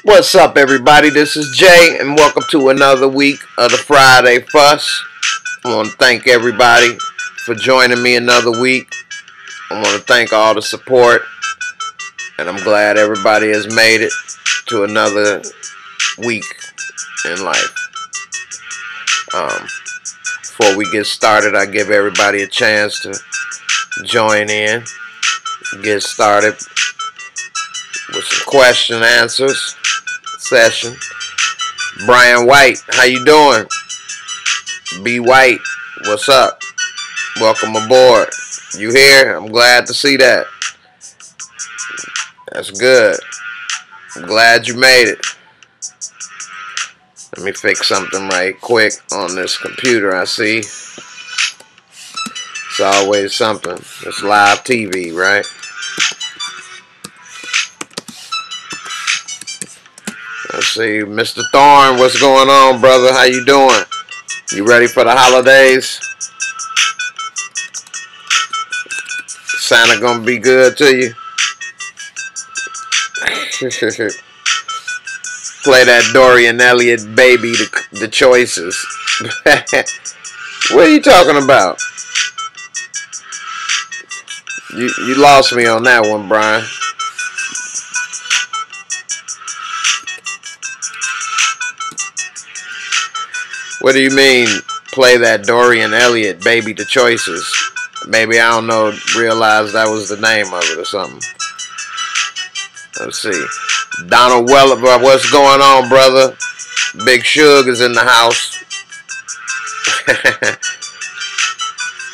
What's up, everybody? This is Jay, and welcome to another week of the Friday Fuss. I want to thank everybody for joining me another week. I want to thank all the support, and I'm glad everybody has made it to another week in life. Before we get started, I give everybody a chance to join in, get started with some question and answers session. Brian White, how you doing? B White, what's up? Welcome aboard. You here? I'm glad to see that. That's good. I'm glad you made it. Let me fix something right quick on this computer. I see it's always something. It's live TV, right? Let's see, Mr. Thorne, what's going on, brother? How you doing? You ready for the holidays? Santa gonna be good to you? Play that Dorian Elliott baby, the choices. What are you talking about? You lost me on that one, Brian. What do you mean, play that Dorian Elliott baby, the choices? Maybe, I don't know, realize that was the name of it or something. Let's see. Donald Weller, what's going on, brother? Big Suge is in the house.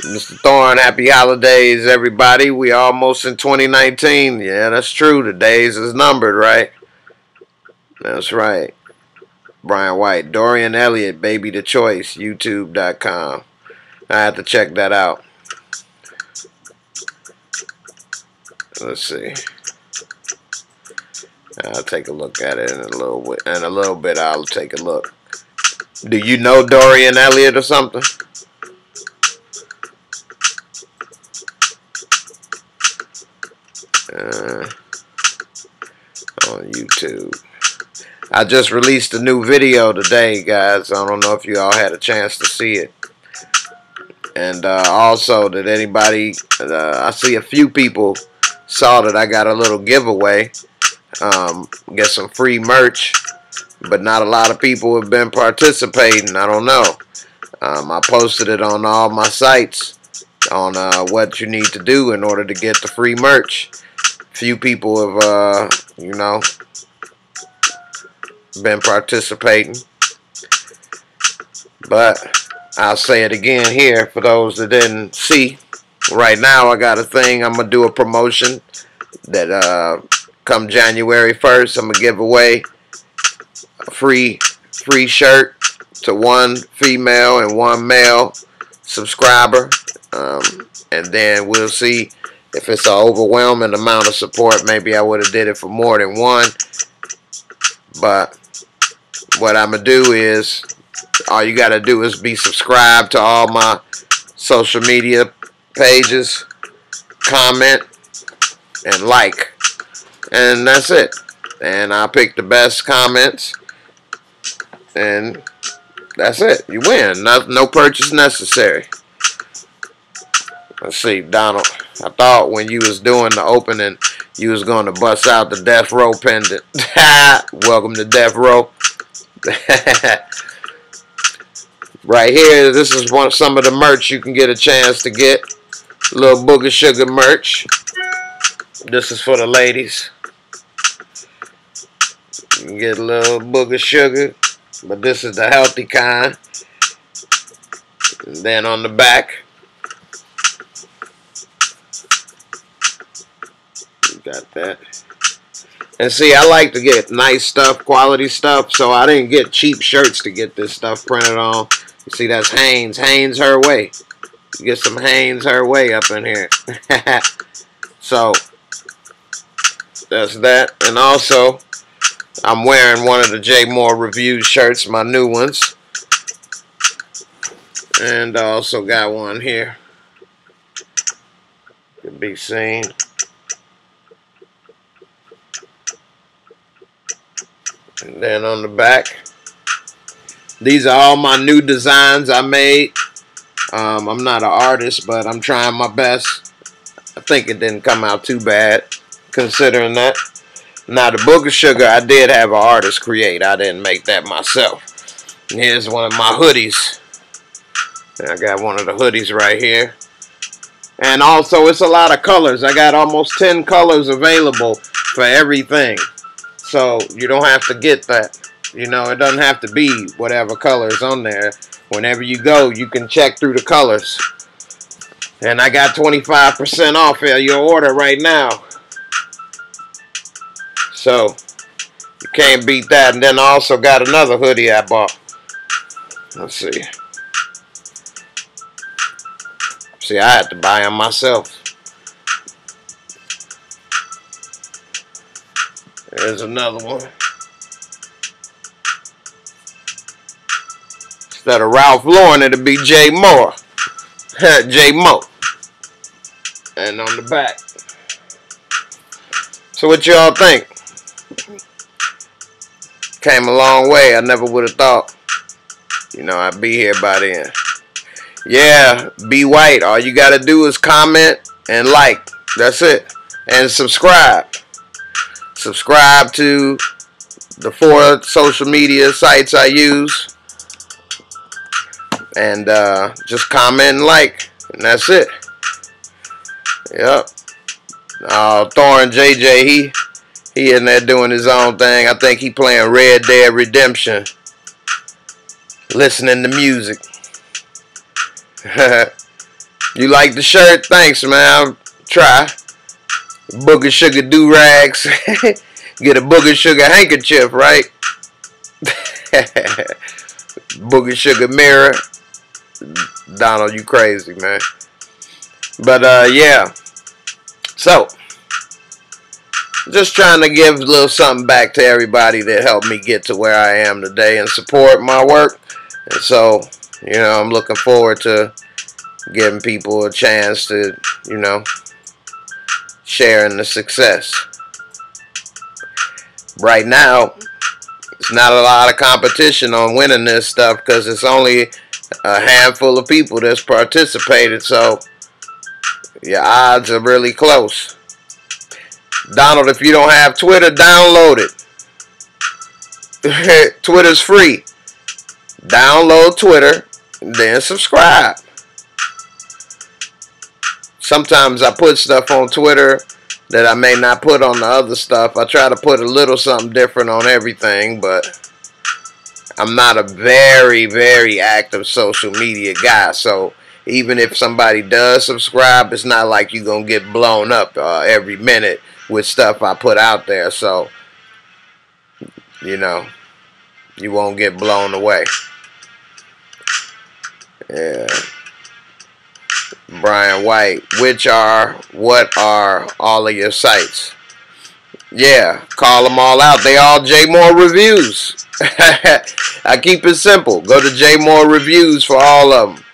Mr. Thorne, happy holidays, everybody. We almost in 2019. Yeah, that's true. The days is numbered, right? That's right. Brian White, Dorian Elliott, Baby the Choice, YouTube.com. I have to check that out. Let's see. I'll take a look at it in a little bit. In a little bit, I'll take a look. Do you know Dorian Elliott or something? On YouTube. I just released a new video today, guys. I don't know if you all had a chance to see it. And also, did anybody, I see a few people saw that I got a little giveaway. Get some free merch, but not a lot of people have been participating. I don't know. I posted it on all my sites on what you need to do in order to get the free merch. Few people have, you know, been participating, but I'll say it again here for those that didn't see. Right now, I got a thing. I'm gonna do a promotion that come January 1st, I'm gonna give away a free shirt to one female and one male subscriber, and then we'll see if it's an overwhelming amount of support. Maybe I would have did it for more than one, but what I'm gonna do is, all you gotta do is be subscribed to all my social media pages, comment, and like, and that's it. And I'll pick the best comments, and that's it. You win. No purchase necessary. Let's see, Donald. I thought when you was doing the opening, you was going to bust out the Death Row pendant. Welcome to Death Row. Right here, this is some of the merch you can get a chance to get. Little Booger Sugar merch. This is for the ladies. You can get a little Booger Sugar, but this is the healthy kind. And then on the back, you got that. And see, I like to get nice stuff, quality stuff, so I didn't get cheap shirts to get this stuff printed on. You see, that's Hanes. Hanes her way. You get some Hanes her way up in here. So, that's that. And also, I'm wearing one of the J Moore Reviews shirts, my new ones. And I also got one here. Can be seen. And then on the back, these are all my new designs I made. I'm not an artist, but I'm trying my best. I think it didn't come out too bad, considering that. Now, the Book of Sugar, I did have an artist create. I didn't make that myself. And here's one of my hoodies. I got one of the hoodies right here. And also, it's a lot of colors. I got almost 10 colors available for everything. So, you don't have to get that. You know, it doesn't have to be whatever colors on there. Whenever you go, you can check through the colors. And I got 25% off your order right now. So, you can't beat that. And then I also got another hoodie I bought. Let's see. See, I had to buy them myself. There's another one. Instead of Ralph Lauren, it'll be J Moore. J Mo. And on the back. So what y'all think? Came a long way. I never would have thought. You know, I'd be here by then. Yeah, be white. All you gotta do is comment and like. That's it. And subscribe. Subscribe to the 4 social media sites I use. And just comment and like. And that's it. Yep. Thorin JJ, he in there doing his own thing. I think he playing Red Dead Redemption. Listening to music. You like the shirt? Thanks, man. I'll try. Book of Sugar do-rags. Get a Book of Sugar handkerchief, right? Book of Sugar mirror. Donald, you crazy, man. But, yeah. So, just trying to give a little something back to everybody that helped me get to where I am today and support my work. And so, you know, I'm looking forward to giving people a chance to, you know, share in the success. Right now, it's not a lot of competition on winning this stuff because it's only a handful of people that's participated, so your odds are really close. Donald, if you don't have Twitter, download it. Twitter's free. Download Twitter, and then subscribe. Sometimes I put stuff on Twitter that I may not put on the other stuff. I try to put a little something different on everything, but I'm not a very, very active social media guy. So even if somebody does subscribe, it's not like you're going to get blown up every minute with stuff I put out there. So, you know, you won't get blown away. Yeah. Brian White, what are all of your sites? Yeah, call them all out. They all J Moore Reviews. I keep it simple. Go to J Moore Reviews for all of them.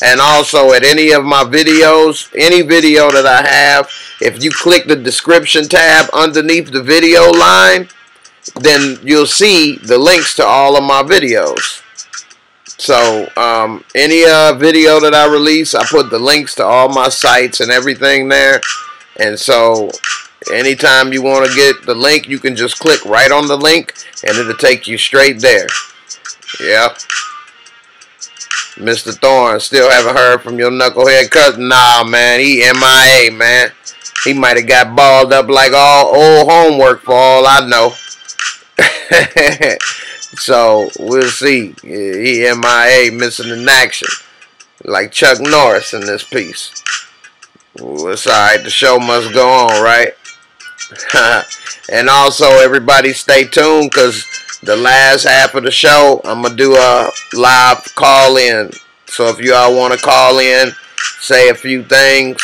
And also at any of my videos, any video that I have, if you click the description tab underneath the video line, then you'll see the links to all of my videos. So, any video that I release, I put the links to all my sites and everything there. And so, anytime you want to get the link, you can just click right on the link, and it'll take you straight there. Yep. Mr. Thorne, still haven't heard from your knucklehead cousin. Nah, man, he MIA, man. He might have got balled up like all old homework for all I know. So, we'll see. He MIA, missing in action. Like Chuck Norris in this piece. Well, it's alright. The show must go on, right? And also, everybody stay tuned because the last half of the show, I'm going to do a live call-in. So, if you all want to call in, say a few things,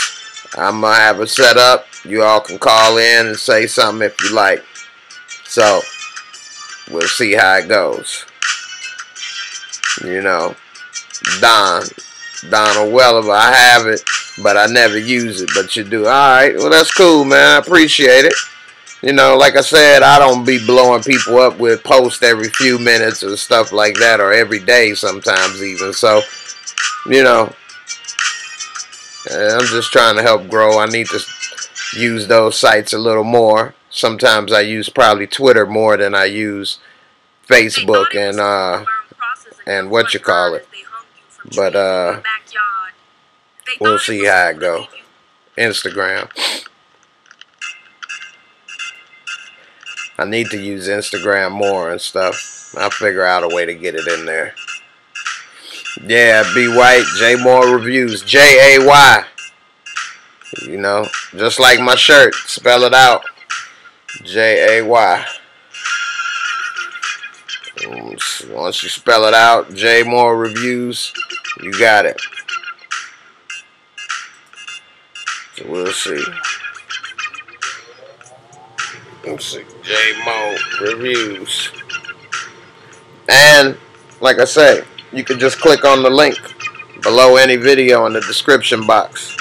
I'm going to have it set up. You all can call in and say something if you like. So, we'll see how it goes. You know, Donald Welliver, I have it, but I never use it, but you do. Alright, well, that's cool, man. I appreciate it. You know, like I said, I don't be blowing people up with posts every few minutes or stuff like that, or every day sometimes even. So, you know, I'm just trying to help grow. I need to use those sites a little more. Sometimes I use probably Twitter more than I use Facebook and what you call it. But we'll see how it go. Instagram. I need to use Instagram more and stuff. I'll figure out a way to get it in there. Yeah, B White, J Moore Reviews, J-A-Y. You know, just like my shirt, spell it out, J-A-Y. Once you spell it out, J Moore Reviews, you got it. So we'll see. Let's see, J Moore Reviews. And, like I say, you can just click on the link below any video in the description box.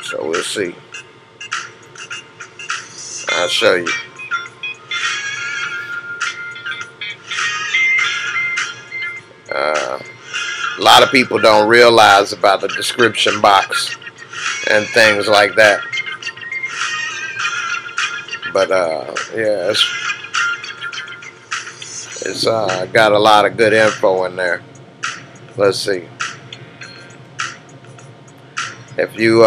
So we'll see. I'll show you. A lot of people don't realize about the description box and things like that. But yeah, it's got a lot of good info in there. Let's see. If you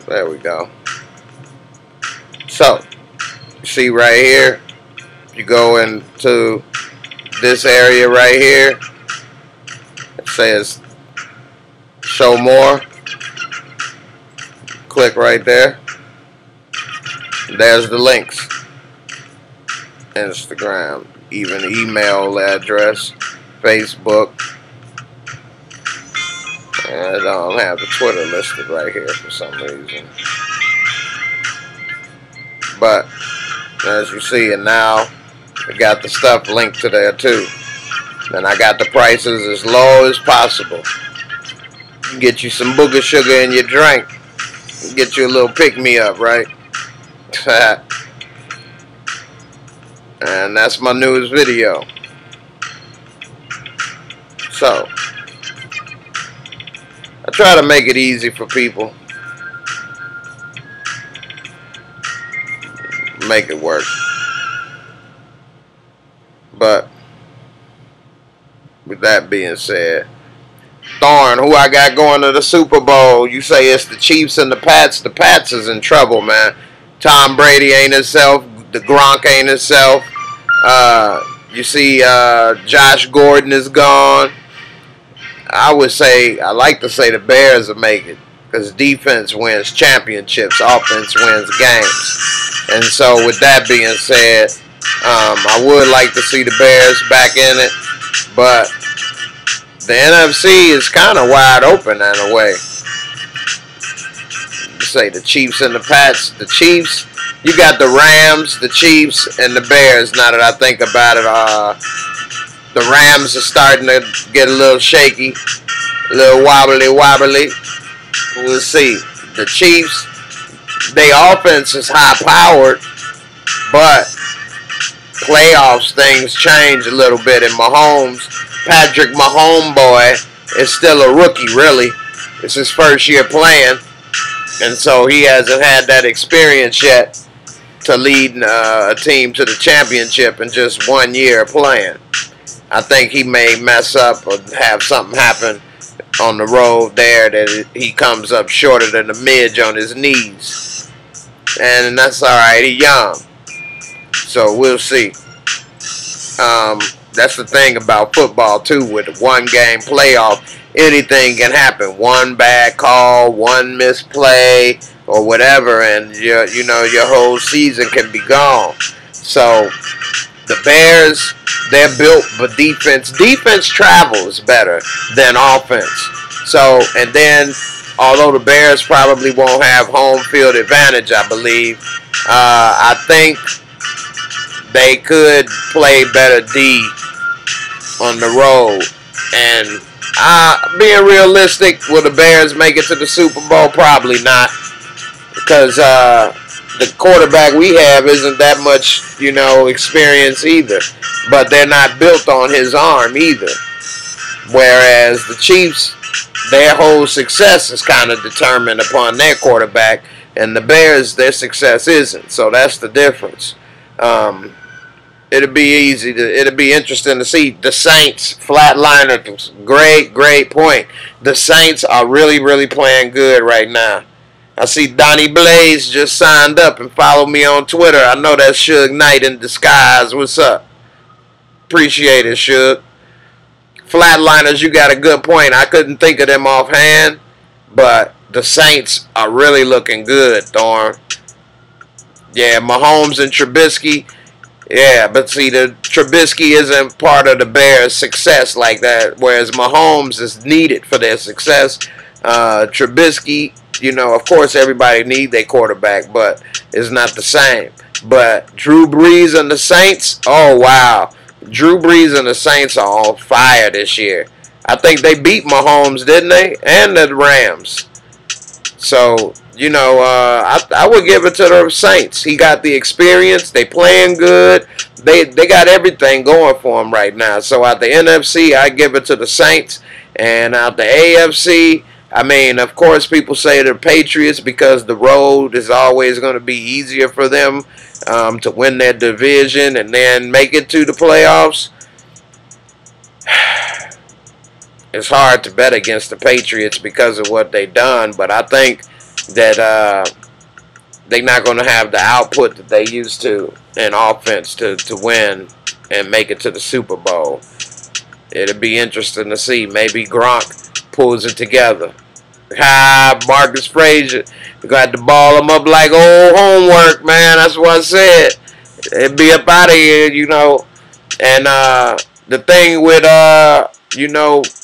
there we go. So, you see right here, you go into this area right here, it says show more. Click right there. There's the links. Instagram, even email address, Facebook. And I don't have the Twitter listed right here for some reason. But as you see, and now we got the stuff linked to there too. And I got the prices as low as possible. Get you some booger sugar in your drink. Get you a little pick-me-up, right? And that's my newest video. So, I try to make it easy for people. Make it work. But, with that being said, Thorn, who I got going to the Super Bowl? You say it's the Chiefs and the Pats. The Pats is in trouble, man. Tom Brady ain't himself. The Gronk ain't himself. You see Josh Gordon is gone. I would say, I like to say the Bears will make it. Because defense wins championships. Offense wins games. And so with that being said, I would like to see the Bears back in it. But the NFC is kind of wide open in a way. You say the Chiefs and the Pats. The Chiefs, you got the Rams, the Chiefs, and the Bears. Now that I think about it, the Rams are starting to get a little shaky, a little wobbly. We'll see. The Chiefs, their offense is high-powered, but playoffs things change a little bit. And Mahomes, Patrick Mahomes boy, is still a rookie, really. It's his first year playing, and so he hasn't had that experience yet to lead a team to the championship in just 1 year playing. I think he may mess up or have something happen on the road there that he comes up shorter than the midge on his knees. And that's alright, he's young. So we'll see. That's the thing about football too, with the one game playoff. Anything can happen. One bad call, one misplay, or whatever, and your whole season can be gone. So the Bears, they're built for defense. Defense travels better than offense. So, and then, although the Bears probably won't have home field advantage, I believe, I think they could play better D on the road and Being realistic, will the Bears make it to the Super Bowl? Probably not, because the quarterback we have isn't that much, experience either. But they're not built on his arm either. Whereas the Chiefs, their whole success is kind of determined upon their quarterback, and the Bears, their success isn't. So that's the difference. It'll be interesting to see the Saints flatliner. Great point. The Saints are really, really playing good right now. I see Donnie Blaze just signed up and followed me on Twitter. I know that's Suge Knight in disguise. What's up? Appreciate it, Suge. Flatliners, you got a good point. I couldn't think of them offhand, but the Saints are really looking good, Thorn. Yeah, Mahomes and Trubisky. Yeah, but see, the Trubisky isn't part of the Bears' success like that, whereas Mahomes is needed for their success. Trubisky, of course everybody needs their quarterback, but it's not the same. But Drew Brees and the Saints, oh wow. Drew Brees and the Saints are on fire this year. I think they beat Mahomes, didn't they? And the Rams. So, I would give it to the Saints. He got the experience. They playing good. They got everything going for him right now. So out the NFC, I give it to the Saints. And out the AFC, I mean, of course, people say the Patriots because the road is always going to be easier for them to win their division and then make it to the playoffs. It's hard to bet against the Patriots because of what they've done, but I think that they're not going to have the output that they used to in offense to win and make it to the Super Bowl. It'll be interesting to see. Maybe Gronk pulls it together. Marcus Frazier, we got to ball him up like old homework, man. That's what I said. It'd be up out of here, And the thing with,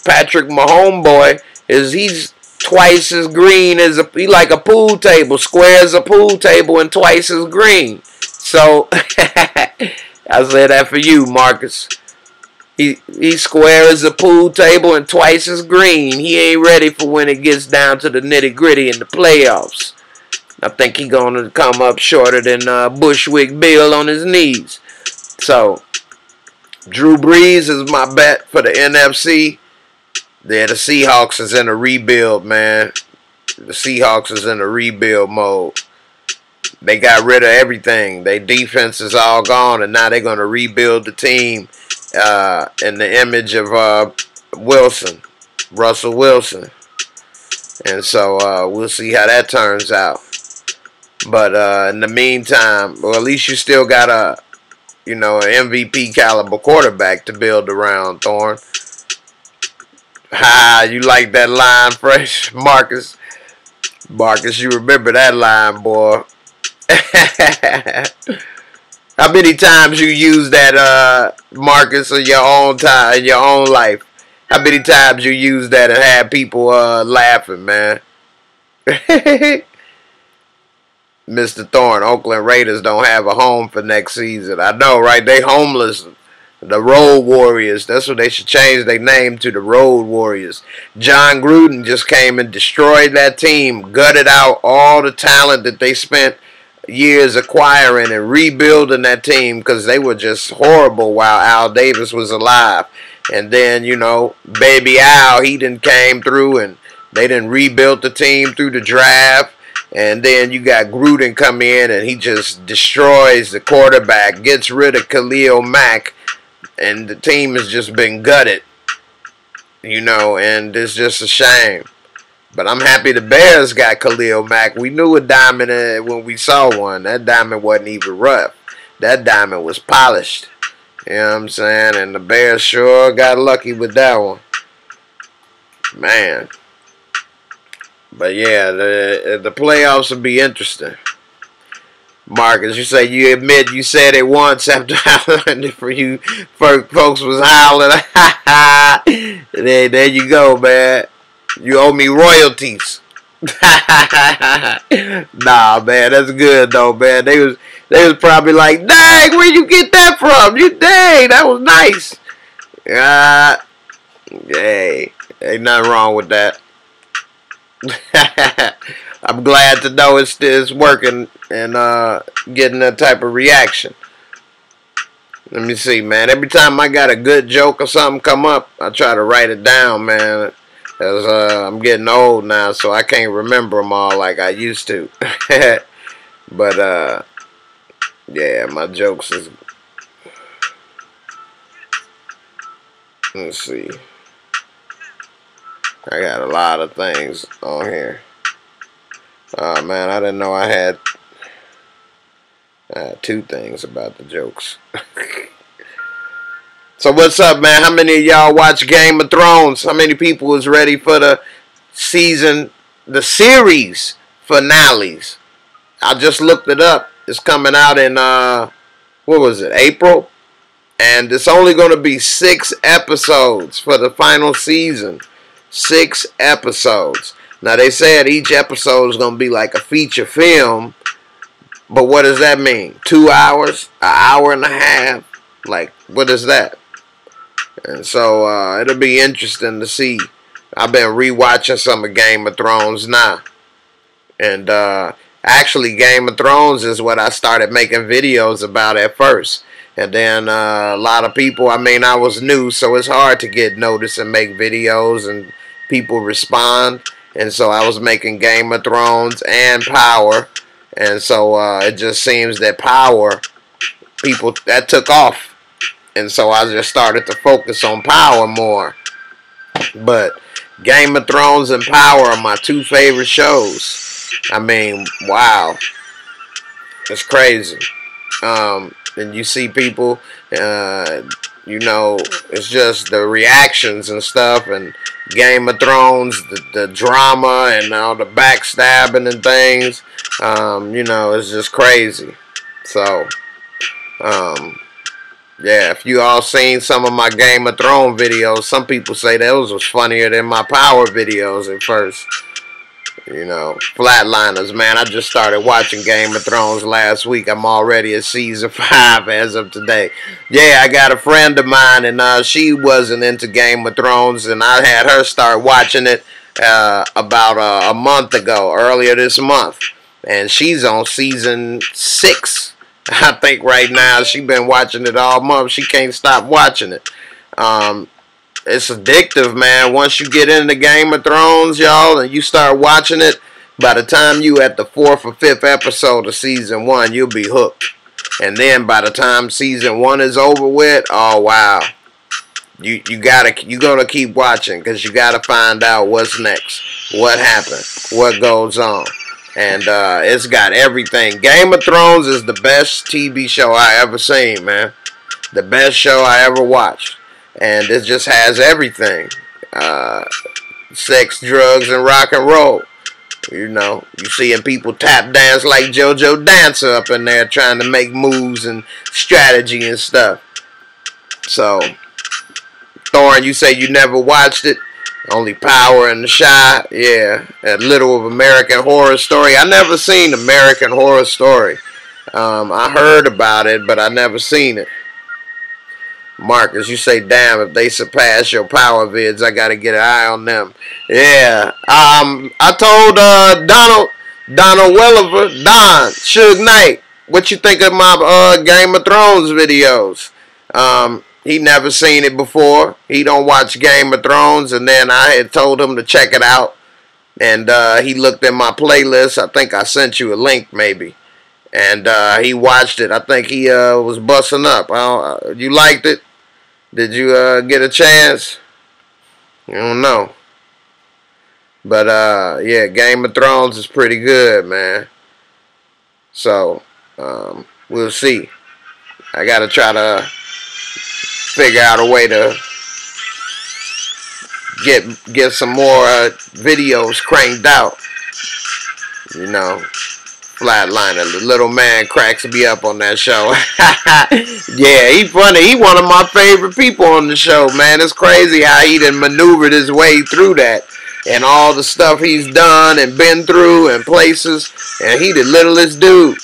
Patrick Mahomes boy is he's twice as green as he like a pool table, square as a pool table and twice as green. So I said that for you, Marcus. He's square as a pool table and twice as green. He ain't ready for when it gets down to the nitty gritty in the playoffs. I think he's gonna come up shorter than Bushwick Bill on his knees. So Drew Brees is my bet for the NFC. Yeah, the Seahawks is in a rebuild, man. The Seahawks is in a rebuild mode. They got rid of everything. Their defense is all gone, and now they're going to rebuild the team in the image of Russell Wilson. And so we'll see how that turns out. But in the meantime, well, at least you still got an MVP caliber quarterback to build around, Thorn. You like that line, Fresh? Marcus, you remember that line, boy. How many times you use that, Marcus, in your own time, in your own life? How many times you use that and had people laughing, man? Mr. Thorne, Oakland Raiders don't have a home for next season. I know, right? They homeless. The Road Warriors. That's what they should change their name to, the Road Warriors. John Gruden just came and destroyed that team, gutted out all the talent that they spent years acquiring and rebuilding that team because they were just horrible while Al Davis was alive. And then, Baby Al, he done came through and they done rebuilt the team through the draft. And then you got Gruden come in and he just destroys the quarterback, gets rid of Khalil Mack, and the team has just been gutted, and it's just a shame. But I'm happy the Bears got Khalil Mack. We knew a diamond when we saw one. That diamond wasn't even rough. That diamond was polished. You know what I'm saying? And the Bears sure got lucky with that one. Man. But yeah, the playoffs will be interesting. Marcus, you say you admit you said it once after howling for you. Folks was howling. There you go, man. You owe me royalties. Nah, man, that's good though, man. They was probably like, dang, where you get that from? Dang, that was nice. Hey, Ain't nothing wrong with that. I'm glad to know it's working and getting that type of reaction. Let me see, man. Every time I got a good joke or something come up, I try to write it down, man. As I'm getting old now, so I can't remember them all like I used to. But yeah, my jokes is. Let's see. I got a lot of things on here. Oh man, I didn't know I had 2 things about the jokes. So what's up, man? How many of y'all watch Game of Thrones? How many people is ready for the series finales? I just looked it up. It's coming out in, what was it, April? And it's only going to be 6 episodes for the final season. 6 episodes. Now, they said each episode is going to be like a feature film. But what does that mean? 2 hours? An hour and a half? Like, what is that? And so, it'll be interesting to see. I've been rewatching some of Game of Thrones now. And, actually, Game of Thrones is what I started making videos about at first. And then a lot of people, I mean, I was new, so it's hard to get noticed and make videos and people respond. And so I was making Game of Thrones and Power. And so it just seems that Power, people, that took off. And so I just started to focus on Power more. But Game of Thrones and Power are my 2 favorite shows. I mean, wow. It's crazy. And you see people, you know, it's just the reactions and stuff. And Game of Thrones, the drama and all the backstabbing and things. You know, it's just crazy. So, yeah, if you all seen some of my Game of Thrones videos, some people say those was funnier than my Power videos at first. You know, Flatliners, man. I just started watching Game of Thrones last week. I'm already at season 5 as of today. Yeah, I got a friend of mine, and she wasn't into Game of Thrones, and I had her start watching it about a month ago, earlier this month. And she's on season 6. I think right now she's been watching it all month. She can't stop watching it. It's addictive, man. Once you get into Game of Thrones, y'all, and you start watching it, by the time you at the 4th or 5th episode of season 1, you'll be hooked. And then by the time season 1 is over with, oh wow, you're gonna keep watching because you gotta find out what's next, what happened, what goes on. And it's got everything. Game of Thrones is the best TV show I ever seen, man. The best show I ever watched. And it just has everything. Sex, drugs, and rock and roll. You know, you seeing people tap dance like JoJo Dancer up in there trying to make moves and strategy and stuff. So, Thorne, you say you never watched it? Only Power and The Shy. Yeah, a little of American Horror Story. I never seen American Horror Story. I heard about it, but I never seen it. Marcus, you say, damn, if they surpass your Power vids, I gotta get an eye on them. Yeah. I told Donald Welliver, Don, Suge Knight, what you think of my Game of Thrones videos? He never seen it before. He don't watch Game of Thrones, and then I had told him to check it out. And he looked at my playlist. I think I sent you a link, maybe. And he watched it. I think he was busting up. You liked it? Did you get a chance? I don't know. But, yeah, Game of Thrones is pretty good, man. So, we'll see. I got to try to figure out a way to get some more videos cranked out. You know. Flatliner, the little man cracks me up on that show. Yeah, he funny. He one of my favorite people on the show, man. It's crazy how he done maneuvered his way through that. And all the stuff he's done and been through and places. And he the littlest dude.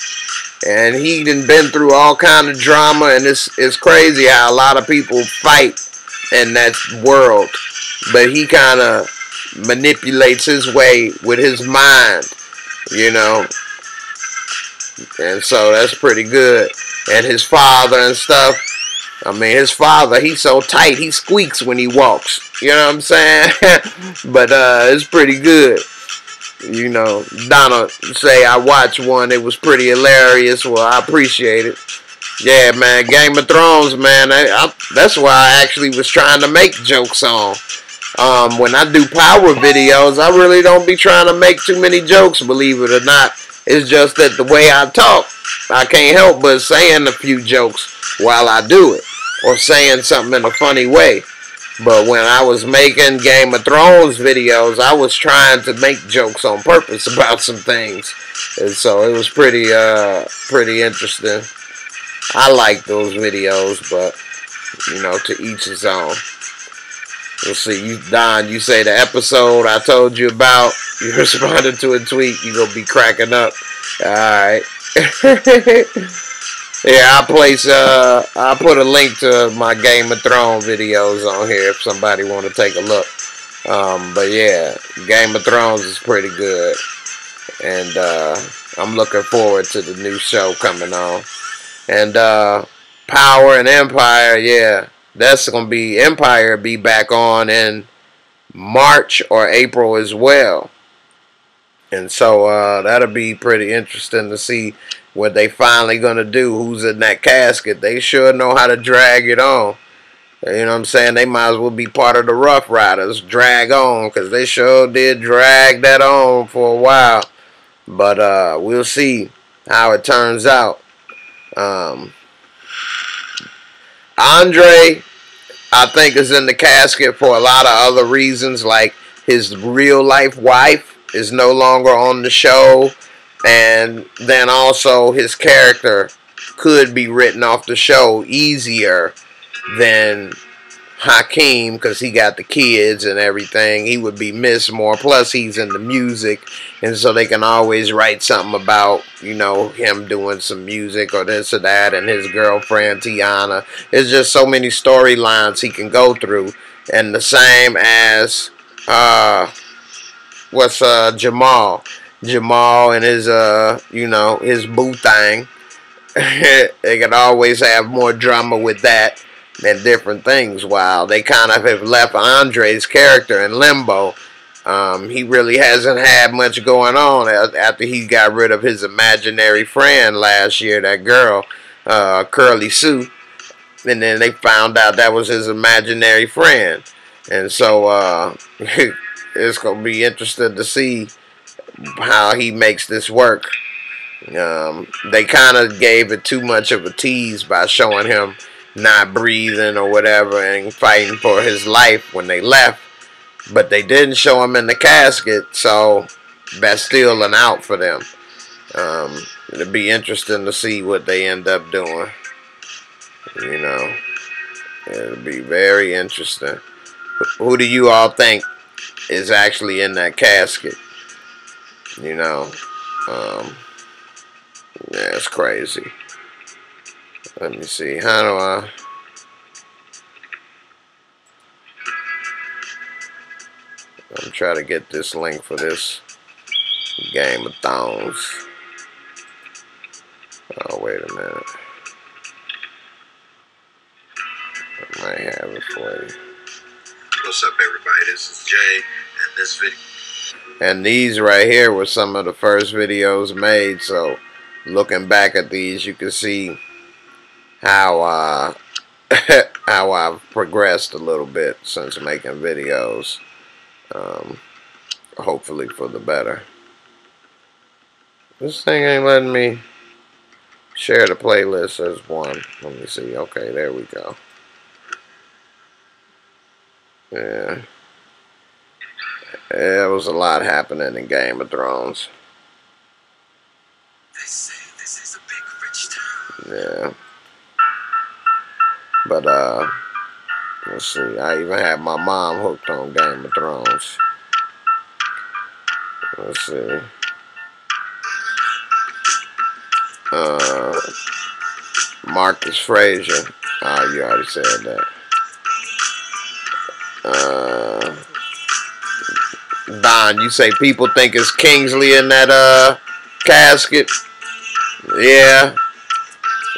And he done been through all kind of drama. And it's crazy how a lot of people fight in that world. but he kind of manipulates his way with his mind, you know, and so that's pretty good. And his father and stuff. I mean, his father, he's so tight, he squeaks when he walks. You know what I'm saying? But it's pretty good. You know, Donna say I watched one, it was pretty hilarious. Well, I appreciate it. Yeah, man, Game of Thrones, man. That's why I actually was trying to make jokes on. When I do power videos, I really don't be trying to make too many jokes, believe it or not. It's just that the way I talk, I can't help but saying a few jokes while I do it, or saying something in a funny way. But when I was making Game of Thrones videos, I was trying to make jokes on purpose about some things. And so it was pretty interesting. I like those videos, but, you know, to each his own. Let's see, Don, you say the episode I told you about, you responded to a tweet, you gonna be cracking up. Alright. Yeah, I'll put a link to my Game of Thrones videos on here if somebody want to take a look. But yeah, Game of Thrones is pretty good. And I'm looking forward to the new show coming on. And Power and Empire, yeah, that's gonna be Empire be back on in March or April as well. And so that'll be pretty interesting to see what they finally gonna do. Who's in that casket? They sure know how to drag it on. You know what I'm saying? They might as well be part of the Rough Riders. Drag on, because they sure did drag that on for a while. But we'll see how it turns out. Andre, I think, is in the casket for a lot of other reasons, like his real life wife is no longer on the show, and then also his character could be written off the show easier than Hakeem, because he got the kids and everything. He would be missed more. Plus, he's in the music, and so they can always write something about, you know, him doing some music or this or that, and his girlfriend Tiana. There's just so many storylines he can go through, and the same as Jamal and his you know, his boo thing. They can always have more drama with that and different things, while they kind of have left Andre's character in limbo. He really hasn't had much going on after he got rid of his imaginary friend last year, that girl, Curly Sue. And then they found out that was his imaginary friend. And so it's going to be interesting to see how he makes this work. They kind of gave it too much of a tease by showing him not breathing or whatever and fighting for his life when they left, but they didn't show him in the casket, so that's still an out for them. It'll be interesting to see what they end up doing. You know, it'll be very interesting. Who do you all think is actually in that casket? You know, yeah, it's crazy. Let me see. How do I... I'm trying to get this link for this Game of Thrones. Oh, wait a minute. I might have it for you. What's up, everybody? This is Jay, and this video. And these right here were some of the first videos made. So, looking back at these, you can see how how I've progressed a little bit since making videos. Hopefully for the better. This thing ain't letting me share the playlist as one. Let me see. Okay, there we go. Yeah. There was a lot happening in Game of Thrones. They say this is a big rich town. Yeah. But let's see. I even had my mom hooked on Game of Thrones. Let's see. Marcus Frazier. Oh, you already said that. Don, you say people think it's Kingsley in that casket? Yeah,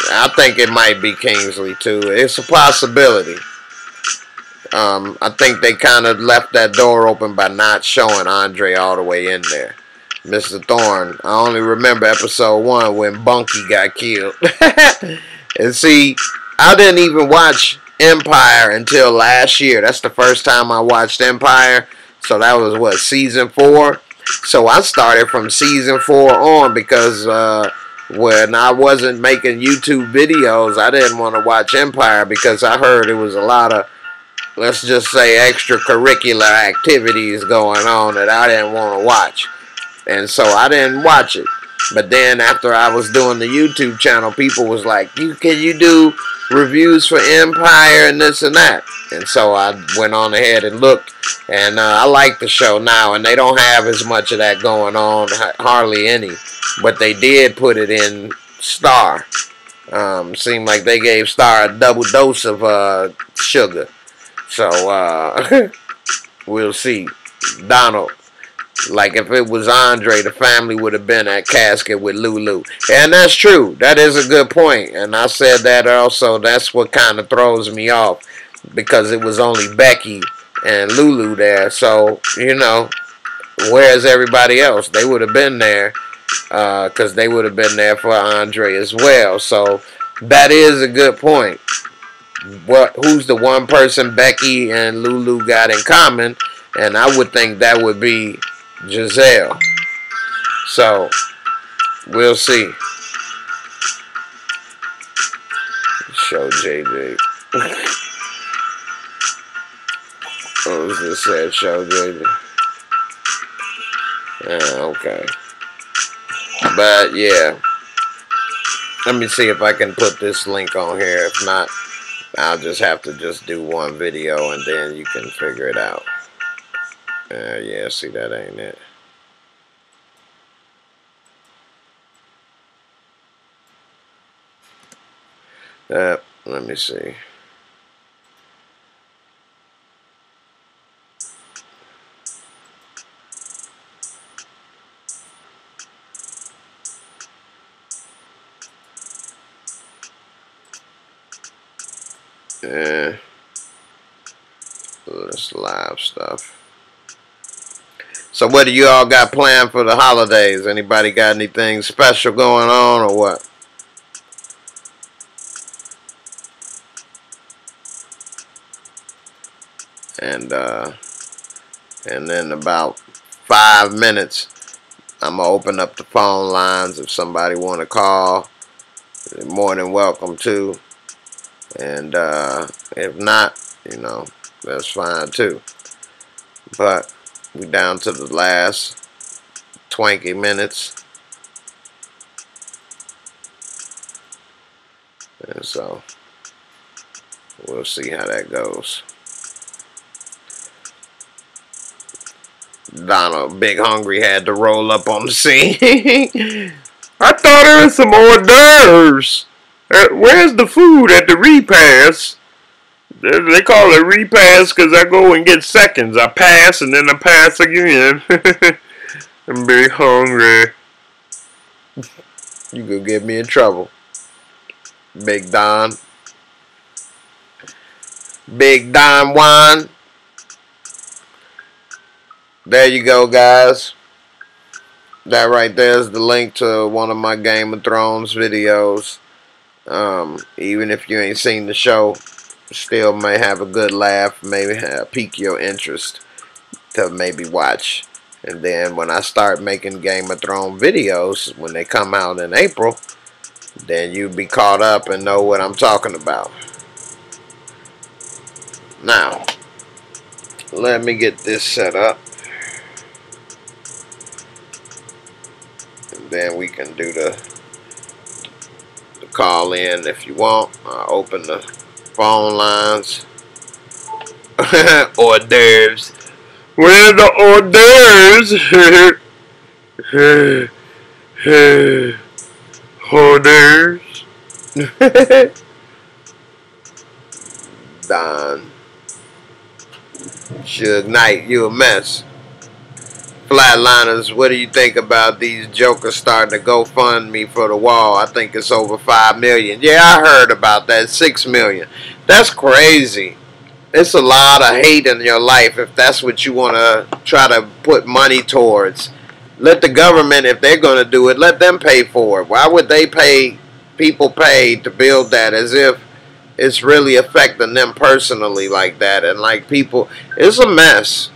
I think it might be Kingsley too. It's a possibility. I think they kind of left that door open by not showing Andre all the way in there. Mr. Thorne, I only remember episode 1 when Bunky got killed. And see, I didn't even watch Empire until last year. That's the first time I watched Empire. So that was, what, season 4? So I started from season 4 on because when I wasn't making YouTube videos, I didn't want to watch Empire because I heard it was a lot of, let's just say, extracurricular activities going on that I didn't want to watch. And so I didn't watch it. But then after I was doing the YouTube channel, people was like, can you do reviews for Empire and this and that? And so I went on ahead and looked. And I like the show now. And they don't have as much of that going on, hardly any. But they did put it in Star. Seemed like they gave Star a double dose of sugar. So we'll see. Donald. Like, if it was Andre, the family would have been at casket with Lulu. And that's true. That is a good point. And I said that also. That's what kind of throws me off. Because it was only Becky and Lulu there. So, you know, where's everybody else? They would have been there. Because they would have been there for Andre as well. So, that is a good point. Who's the one person Becky and Lulu got in common? And I would think that would be Giselle. So, we'll see. Show JJ. What was this said? Show JJ. Okay. But, yeah. Let me see if I can put this link on here. If not, I'll just have to just do one video and then you can figure it out. Yeah, see, that ain't it. Let me see. This live stuff. So what do you all got planned for the holidays? Anybody got anything special going on or what? And then about 5 minutes, I'm going to open up the phone lines. If somebody want to call, they're more than welcome to. And if not, you know, that's fine too. But we down to the last 20 minutes. And so we'll see how that goes. Donald, Big Hungry, had to roll up on the scene. I thought there was some hors d'oeuvres. Where's the food at the repast? They call it repass because I go and get seconds. I pass and then I pass again. I'm very hungry. You could get me in trouble. Big Don. Big Don Juan. There you go, guys. That right there is the link to one of my Game of Thrones videos. Even if you ain't seen the show, still may have a good laugh, maybe pique your interest to maybe watch. And then when I start making Game of Thrones videos, when they come out in April, then you'll be caught up and know what I'm talking about. Now, let me get this set up. And then we can do the call in if you want. I'll open the phone lines. Hors d'oeuvres. Where are the hors d'oeuvres? Hors d'oeuvres. Don. Suge Knight, you a mess. Flatliners, what do you think about these jokers starting to GoFundMe for the wall? I think it's over 5 million. Yeah, I heard about that. 6 million. That's crazy. It's a lot of hate in your life if that's what you want to try to put money towards. Let the government, if they're going to do it, let them pay for it. Why would they pay, people pay to build that as if it's really affecting them personally like that? And like people, it's a mess.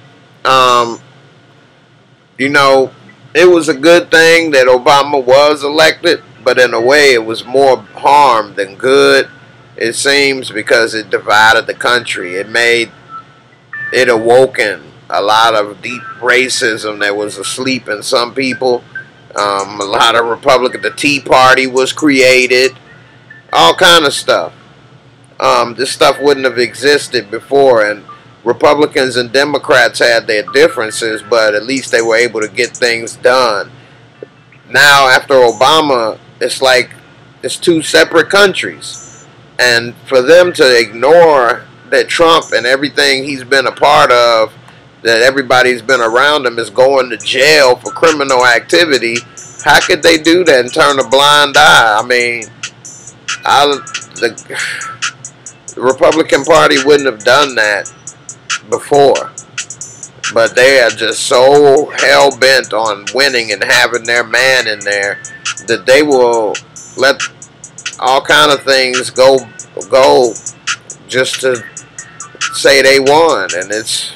You know, it was a good thing that Obama was elected, but in a way it was more harm than good, it seems, because it divided the country. It awoken a lot of deep racism that was asleep in some people. A lot of the Tea Party was created, all kind of stuff. This stuff wouldn't have existed before, and Republicans and Democrats had their differences, but at least they were able to get things done. Now, after Obama, it's like it's two separate countries. And for them to ignore that Trump and everything he's been a part of, that everybody's been around him, is going to jail for criminal activity, how could they do that and turn a blind eye? I mean, the Republican Party wouldn't have done that before, but they are just so hell-bent on winning and having their man in there that they will let all kind of things go just to say they won. And it's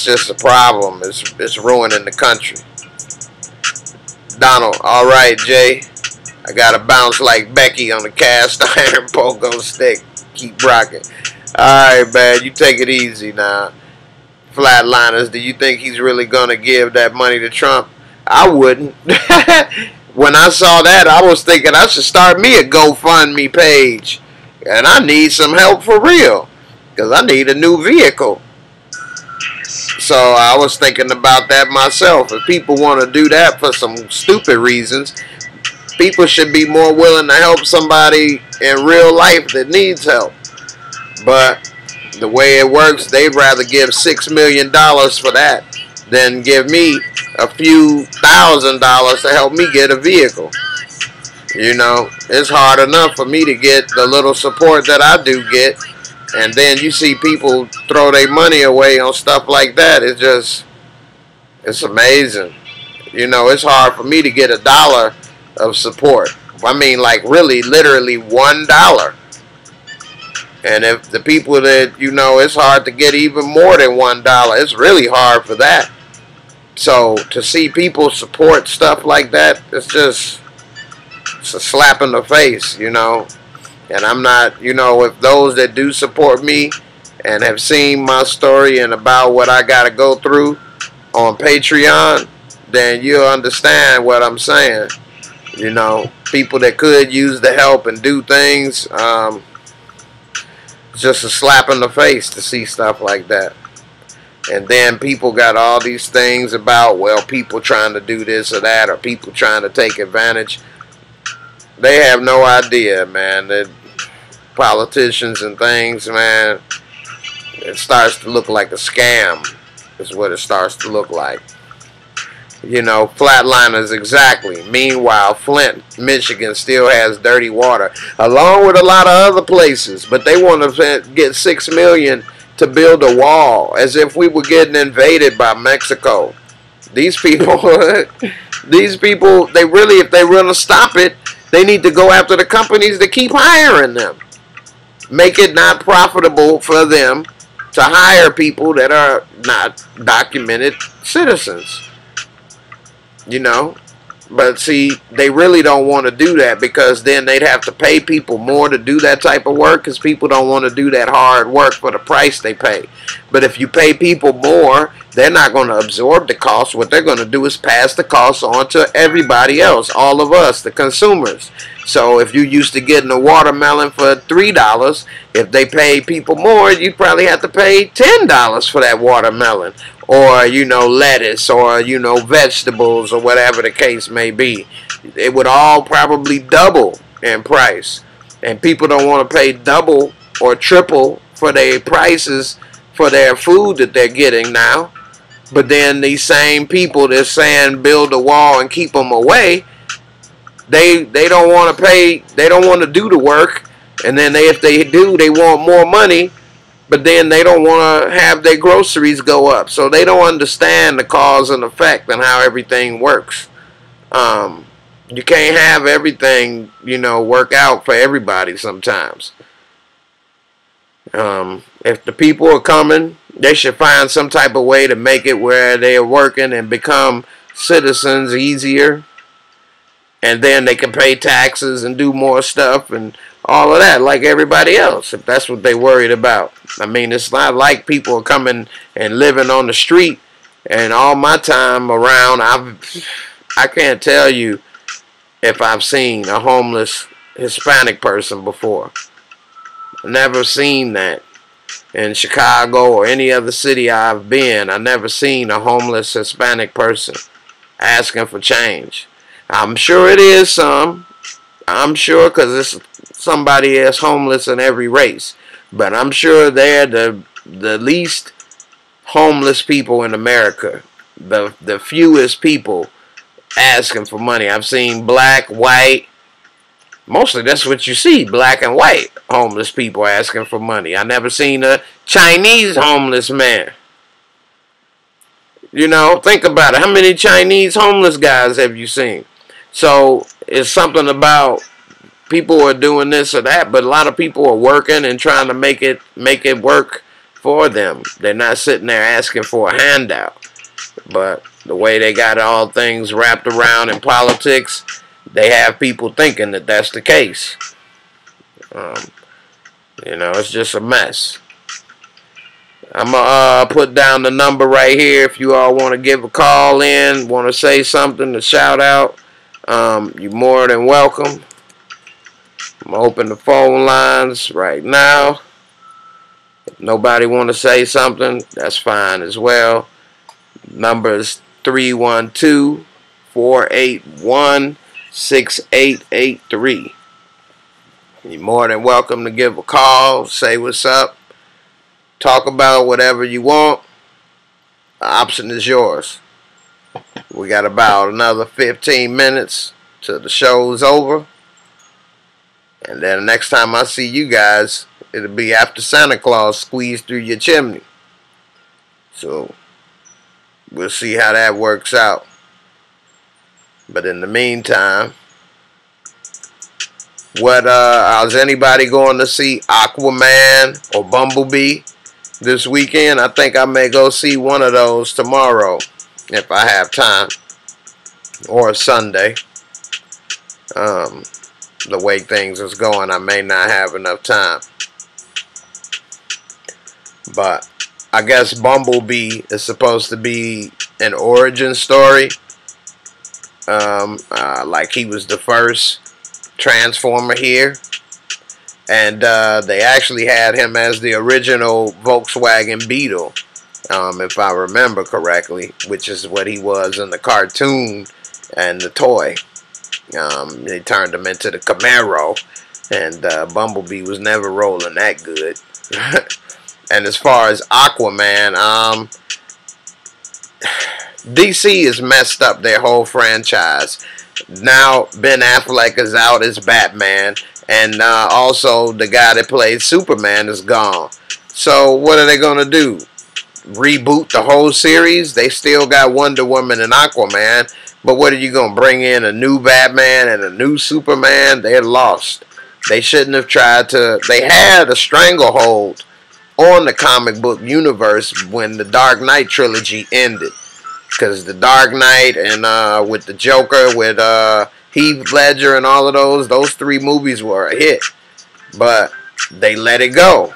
just a problem. It's ruining the country. Donald, all right, Jay, I gotta bounce like Becky on the cast iron pogo stick. Keep rocking. Alright, man, you take it easy now. Flatliners, do you think he's really gonna give that money to Trump? I wouldn't. When I saw that, I was thinking I should start me a GoFundMe page. And I need some help for real, because I need a new vehicle. So I was thinking about that myself. If people want to do that for some stupid reasons, people should be more willing to help somebody in real life that needs help. But the way it works, they'd rather give $6 million for that than give me a few $1,000s to help me get a vehicle. You know, it's hard enough for me to get the little support that I do get, and then you see people throw their money away on stuff like that. It's amazing. You know, it's hard for me to get $1 of support. I mean, like really, literally $1. And if the people that, you know, it's hard to get even more than $1. It's really hard for that. So to see people support stuff like that, it's a slap in the face, you know. And I'm not, you know, if those that do support me and have seen my story and about what I got to go through on Patreon, then you'll understand what I'm saying. You know, people that could use the help and do things, just a slap in the face to see stuff like that. And then people got all these things about, well, people trying to do this or that, or people trying to take advantage. They have no idea, man. That politicians and things, man, it starts to look like a scam is what it starts to look like. You know, Flatliners, exactly. Meanwhile, Flint, Michigan still has dirty water, along with a lot of other places. But they want to get $6 million to build a wall, as if we were getting invaded by Mexico. These people, they really, if they want to stop it, they need to go after the companies that keep hiring them. Make it not profitable for them to hire people that are not documented citizens. You know, but see, they really don't want to do that, because then they'd have to pay people more to do that type of work, because people don't want to do that hard work for the price they pay. But if you pay people more, they're not going to absorb the cost. What they're going to do is pass the cost on to everybody else, all of us, the consumers. So if you used to getting a watermelon for $3, if they pay people more, you probably have to pay $10 for that watermelon. Or, you know, lettuce, or, you know, vegetables, or whatever the case may be. It would all probably double in price. And people don't want to pay double or triple for their prices for their food that they're getting now. But then these same people that's saying build a wall and keep them away, they don't want to pay, they don't want to do the work, and then if they do, they want more money, but then they don't want to have their groceries go up. So they don't understand the cause and effect and how everything works. You can't have everything, work out for everybody sometimes. If the people are coming, they should find some type of way to make it where they are working and become citizens easier. And then they can pay taxes and do more stuff and all of that like everybody else, if that's what they worried about. I mean, it's not like people are coming and living on the street. And all my time around, I can't tell you if I've seen a homeless Hispanic person before. Never seen that. In Chicago or any other city I've been, I never seen a homeless Hispanic person asking for change. I'm sure it is some. I'm sure, because it's somebody is homeless in every race. But I'm sure they're the least homeless people in America. The fewest people asking for money. I've seen black, white. Mostly that's what you see, black and white homeless people asking for money. I never seen a Chinese homeless man. Think about it. How many Chinese homeless guys have you seen? So it's something about people are doing this or that, but a lot of people are working and trying to make it work for them. They're not sitting there asking for a handout. But the way they got all things wrapped around in politics, they have people thinking that that's the case. It's just a mess. I'm going to put down the number right here if you all want to give a call in, want to say something, to shout out. You're more than welcome. I'm going to open the phone lines right now. If nobody want to say something, that's fine as well. Number is 312-481-6883. You're more than welcome to give a call, say what's up, talk about whatever you want. The option is yours. We got about another 15 minutes till the show's over. And then the next time I see you guys, it'll be after Santa Claus squeezed through your chimney. So we'll see how that works out. But in the meantime, is anybody going to see Aquaman or Bumblebee this weekend? I think I may go see one of those tomorrow if I have time, or Sunday. The way things is going, I may not have enough time. But I guess Bumblebee is supposed to be an origin story. Like he was the first Transformer here. And they actually had him as the original Volkswagen Beetle, if I remember correctly, which is what he was in the cartoon and the toy. They turned him into the Camaro, and Bumblebee was never rolling that good. And as far as Aquaman, DC has messed up their whole franchise. Now Ben Affleck is out as Batman, and also the guy that played Superman is gone. So what are they going to do? Reboot the whole series? They still got Wonder Woman and Aquaman, but what are you going to bring in? A new Batman and a new Superman? They're lost. They shouldn't have tried to. They had a stranglehold on the comic book universe when the Dark Knight trilogy ended. Because the Dark Knight and with the Joker, with Heath Ledger and all of those three movies were a hit. But they let it go.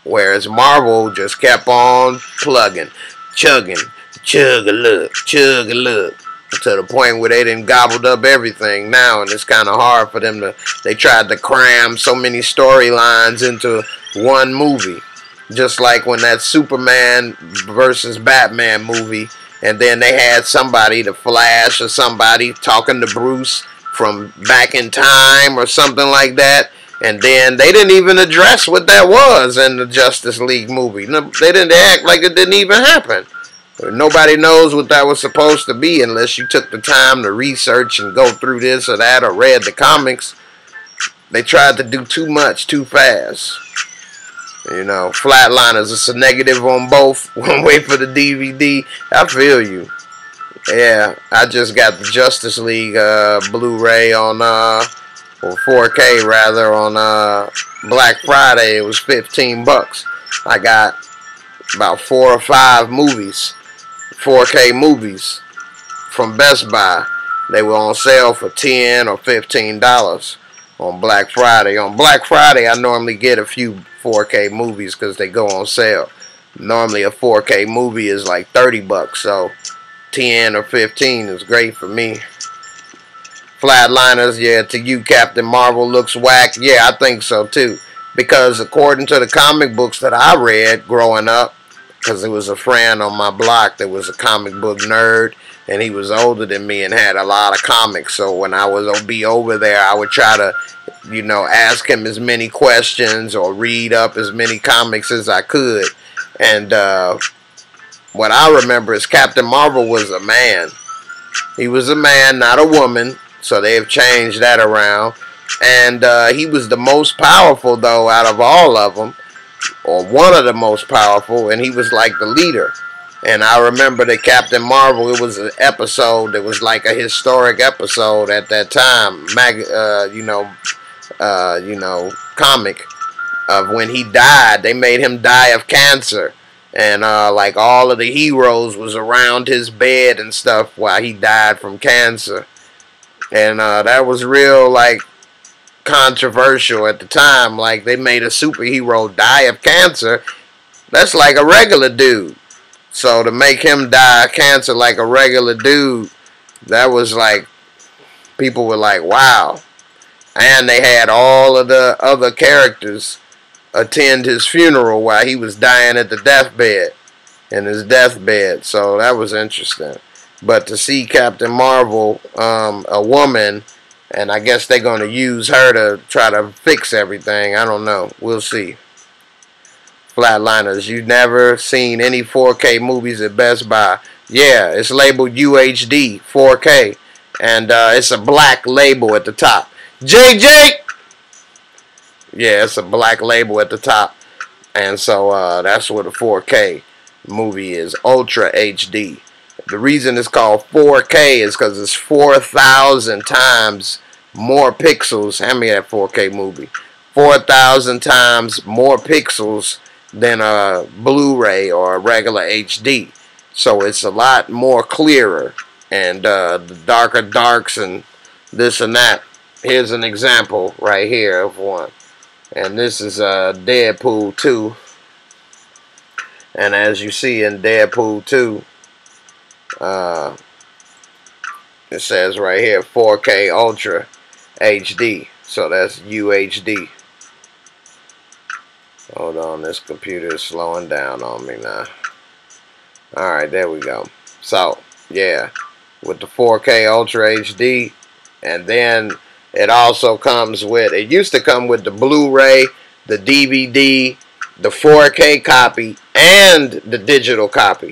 Whereas Marvel just kept on plugging, chugging, chug-a-look, chug-a-look, to the point where they done gobbled up everything now, and it's kind of hard for them to. They tried to cram so many storylines into one movie, just like when that Superman versus Batman movie, and then they had somebody, the Flash or somebody, talking to Bruce from back in time or something like that. And then they didn't even address what that was in the Justice League movie. No, they didn't act like it didn't even happen. Nobody knows what that was supposed to be unless you took the time to research and go through this or that or read the comics. They tried to do too much too fast. You know, Flatliners, it's a negative on both. Wait for the DVD. I feel you. Yeah, I just got the Justice League Blu-ray on, or 4K rather, on Black Friday. It was 15 bucks. I got about 4 or 5 movies, 4K movies from Best Buy. They were on sale for $10 or $15 on Black Friday. On Black Friday, I normally get a few 4K movies because they go on sale. Normally a 4K movie is like 30 bucks, so 10 or 15 is great for me. Flatliners, yeah, to you, Captain Marvel looks whack. Yeah, I think so too. Because according to the comic books that I read growing up, because there was a friend on my block that was a comic book nerd, and he was older than me and had a lot of comics. So when I was be over there, I would try to, you know, ask him as many questions or read up as many comics as I could. And what I remember is Captain Marvel was a man. He was a man, not a woman. So they have changed that around. And he was the most powerful, though, out of all of them. Or one of the most powerful. And he was like the leader. And I remember that Captain Marvel, it was an episode that was like a historic episode at that time. Comic of when he died. They made him die of cancer. And like all of the heroes was around his bed and stuff while he died from cancer. And that was real, like, controversial at the time. Like, they made a superhero die of cancer. That's like a regular dude. So to make him die of cancer like a regular dude, that was like, people were like, wow. And they had all of the other characters attend his funeral while he was dying at the deathbed, in his deathbed. So that was interesting. But to see Captain Marvel, a woman, and I guess they're going to use her to try to fix everything. I don't know. We'll see. Flatliners, you've never seen any 4K movies at Best Buy. Yeah, it's labeled UHD 4K. And it's a black label at the top. JJ! Yeah, it's a black label at the top. And so that's what a 4K movie is. Ultra HD. The reason it's called 4K is because it's 4,000 times more pixels. Hand me that 4K movie. 4,000 times more pixels than a Blu-ray or a regular HD. So it's a lot more clearer. And the darker darks and this and that. Here's an example right here of one. And this is Deadpool 2. And as you see in Deadpool 2, it says right here 4K Ultra HD. So that's UHD. Hold on, this computer is slowing down on me now. Alright, there we go. So, yeah, with the 4K Ultra HD, and then it also comes with, it used to come with the Blu-ray, the DVD, the 4K copy, and the digital copy.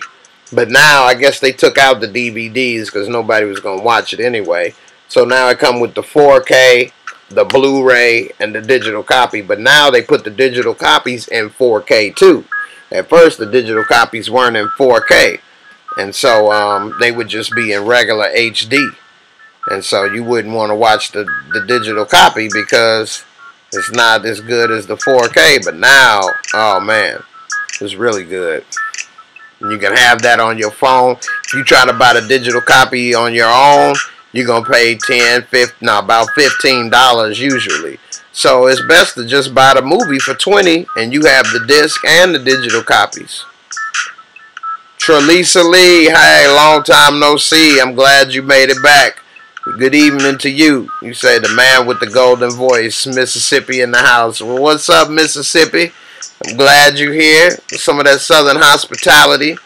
But now, I guess they took out the DVDs because nobody was going to watch it anyway. So now it comes with the 4K, the Blu-ray, and the digital copy. But now they put the digital copies in 4K too. At first, the digital copies weren't in 4K. And so they would just be in regular HD. And so you wouldn't want to watch the digital copy because it's not as good as the 4K. But now, oh man, it's really good. You can have that on your phone. If you try to buy the digital copy on your own, you're going to pay about $15 usually. So it's best to just buy the movie for $20 and you have the disc and the digital copies. Trelisa Lee, hey, long time no see. I'm glad you made it back. Good evening to you. You say the man with the golden voice, Mississippi in the house. Well, what's up, Mississippi? I'm glad you're here. Some of that southern hospitality.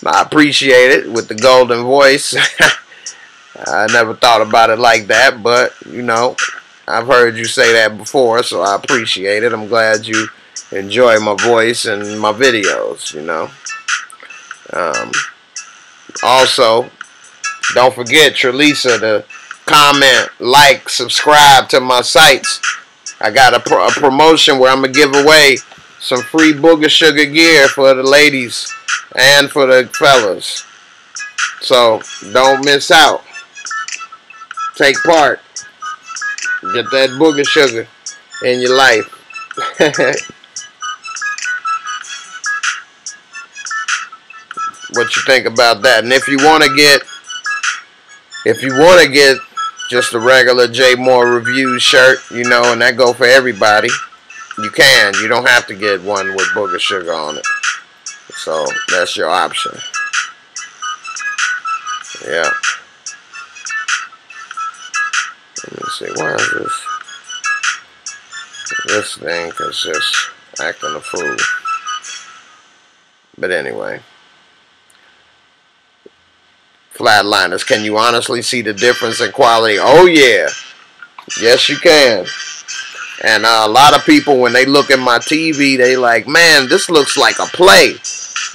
I appreciate it with the golden voice. I never thought about it like that, but, you know, I've heard you say that before, so I appreciate it. I'm glad you enjoy my voice and my videos, you know. Also, don't forget, Trelisa, to comment, like, subscribe to my sites. I got a promotion where I'm going to give away some free Booger Sugar gear for the ladies and for the fellas. So, don't miss out. Take part. Get that Booger Sugar in your life. What you think about that? And if you want to get just a regular J Moore Reviews shirt, you know, and that go for everybody, you can. You don't have to get one with Booger Sugar on it. So that's your option. Yeah. Let me see. Why is this thing is just acting a fool? But anyway. Flatliners, can you honestly see the difference in quality? Oh yeah, yes you can. And a lot of people, when they look at my TV, they like, man, this looks like a play.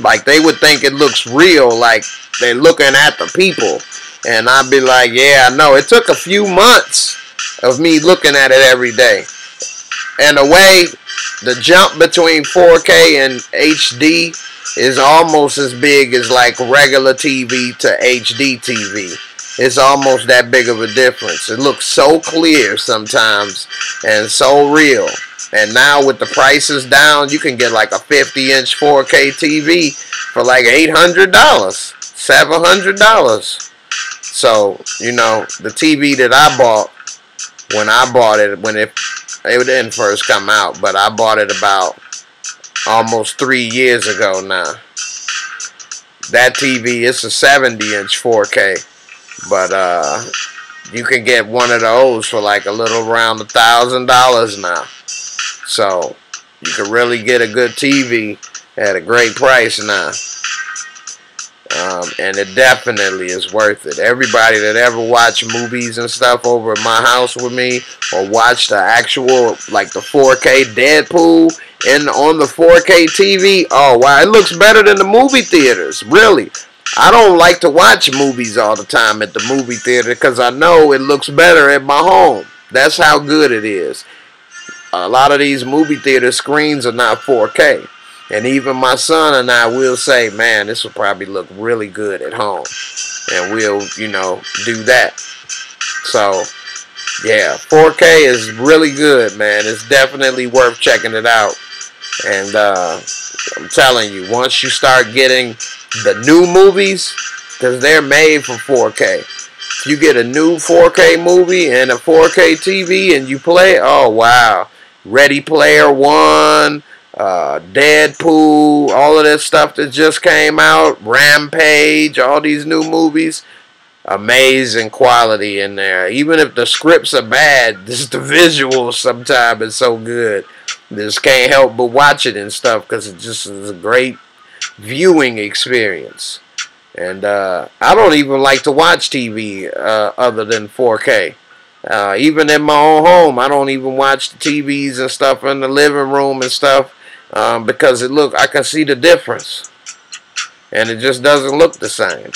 Like they would think it looks real, like they're looking at the people. And I'd be like, yeah, I know. It took a few months of me looking at it every day. And the way the jump between 4K and HD is almost as big as like regular TV to HD TV. It's almost that big of a difference. It looks so clear sometimes and so real. And now with the prices down, you can get like a 50-inch 4K TV for like $800, $700. So, you know, the TV that I bought, when it didn't first come out, but I bought it about almost 3 years ago now. That TV, it's a 70-inch 4K, but you can get one of those for like a little around $1,000 now. So you can really get a good TV at a great price now. And it definitely is worth it. Everybody that ever watched movies and stuff over at my house with me, or watched the actual, like the 4K Deadpool on the 4K TV, oh wow, it looks better than the movie theaters, really. I don't like to watch movies all the time at the movie theater because I know it looks better at my home. That's how good it is. A lot of these movie theater screens are not 4K. And even my son and I will say, man, this will probably look really good at home. And we'll, you know, do that. So, yeah, 4K is really good, man. It's definitely worth checking it out. And I'm telling you, once you start getting the new movies, because they're made for 4K. If you get a new 4K movie and a 4K TV and you play, oh, wow. Ready Player One, Deadpool, all of that stuff that just came out, Rampage, all these new movies, amazing quality in there. Even if the scripts are bad, just the visuals sometimes is so good. Just can't help but watch it and stuff because it just is a great viewing experience. And I don't even like to watch TV other than 4K. Even in my own home, I don't even watch the TVs and stuff in the living room and stuff. Because I can see the difference, and it just doesn't look the same.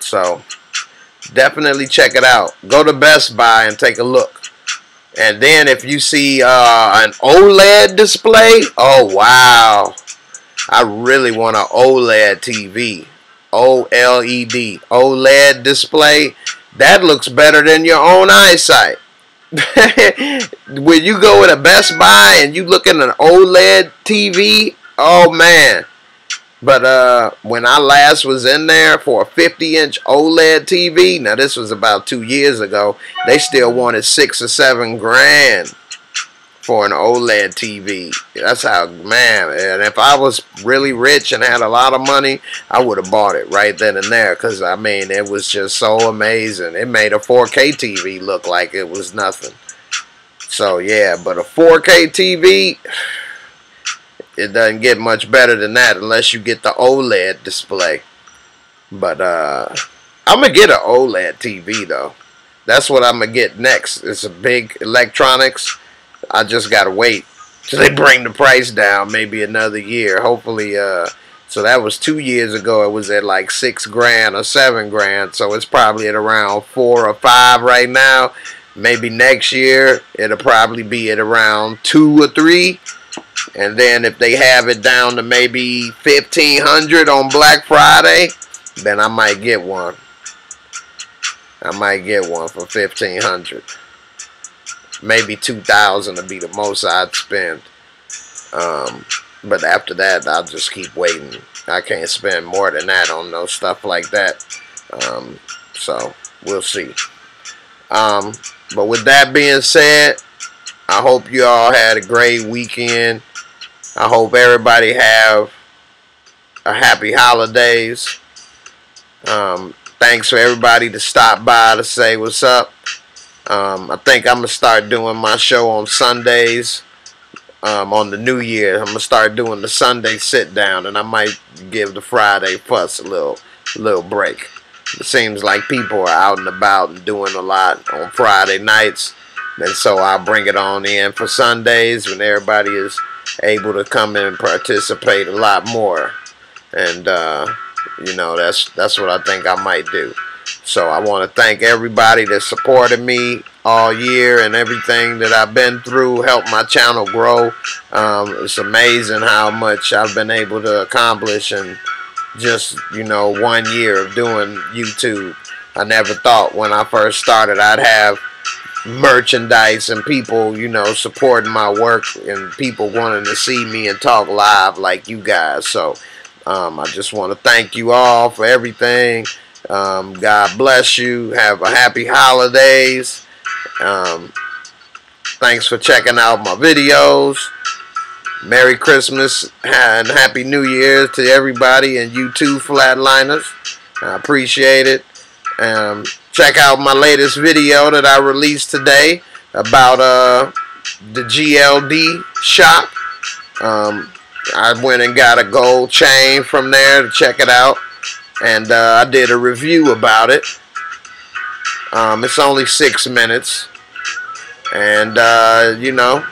So definitely check it out. Go to Best Buy and take a look. And then if you see an OLED display, oh wow, I really want an OLED TV. OLED, OLED display. That looks better than your own eyesight. When you go to Best Buy and you look at an OLED TV, oh man. But when I last was in there for a 50-inch OLED TV, now this was about 2 years ago, they still wanted $6 or $7 grand for an OLED TV. That's how, man, and if I was really rich and had a lot of money, I would have bought it right then and there, because I mean, it was just so amazing. It made a 4K TV look like it was nothing. So yeah, but a 4K TV, it doesn't get much better than that unless you get the OLED display. But I'm gonna get an OLED TV though. That's what I'm gonna get next. It's a big electronics. I just gotta wait till they bring the price down, maybe another year. Hopefully So that was 2 years ago. It was at like 6 grand or 7 grand. So it's probably at around 4 or 5 right now. Maybe next year it'll probably be at around 2 or 3. And then if they have it down to maybe 1,500 on Black Friday, then I might get one. I might get one for 1,500. Maybe 2,000 would be the most I'd spend. But after that, I'll just keep waiting. I can't spend more than that on no stuff like that. So we'll see. But with that being said, I hope you all had a great weekend. I hope everybody have a happy holidays. Thanks for everybody to stop by to say what's up. I think I'm going to start doing my show on Sundays on the New Year. I'm going to start doing the Sunday sit down, and I might give the Friday fuss a little break. It seems like people are out and about and doing a lot on Friday nights, and so I'll bring it on in for Sundays when everybody is able to come in and participate a lot more. And you know, that's what I think I might do. So I want to thank everybody that supported me all year and everything that I've been through, helped my channel grow. It's amazing how much I've been able to accomplish in just, you know, 1 year of doing YouTube. I never thought when I first started I'd have merchandise and people, you know, supporting my work and people wanting to see me and talk live like you guys. So I just want to thank you all for everything. God bless you. Have a happy holidays. Thanks for checking out my videos. Merry Christmas and Happy New Year to everybody, and you too, Flatliners. I appreciate it. Check out my latest video that I released today about the GLD shop. I went and got a gold chain from there to check it out, and I did a review about it. It's only 6 minutes, and you know,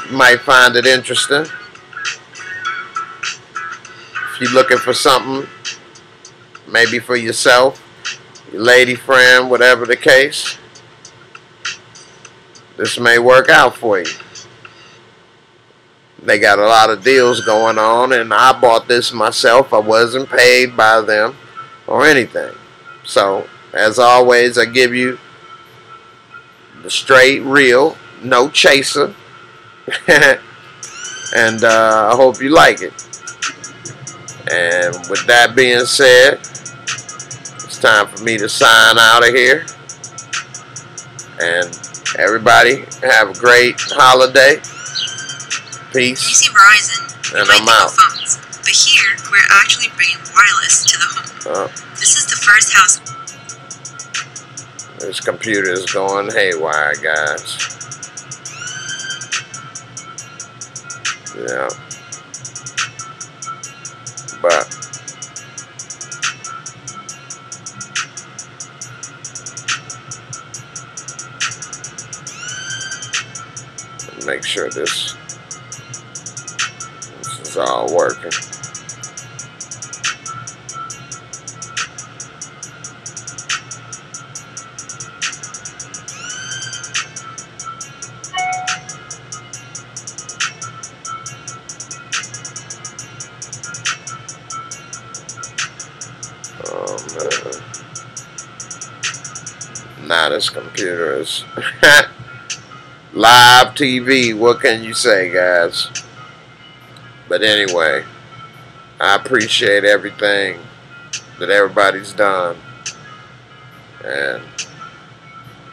you might find it interesting. If you're looking for something, maybe for yourself, your lady friend, whatever the case, this may work out for you. They got a lot of deals going on, and I bought this myself. I wasn't paid by them or anything. So, as always, I give you the straight, real, no chaser. And I hope you like it. And with that being said, it's time for me to sign out of here. And everybody, have a great holiday. Peace. You see Verizon, and I'm out. Phones, but here we're actually bringing wireless to the home. This is the first house. This computer is going haywire, guys. Yeah. But make sure this is all working. Oh man. Now this computer is live TV. What can you say, guys? But anyway, I appreciate everything that everybody's done. And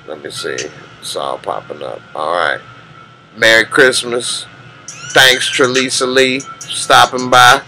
let me see. It's all popping up. Alright. Merry Christmas. Thanks, Trelisa Lee, for stopping by.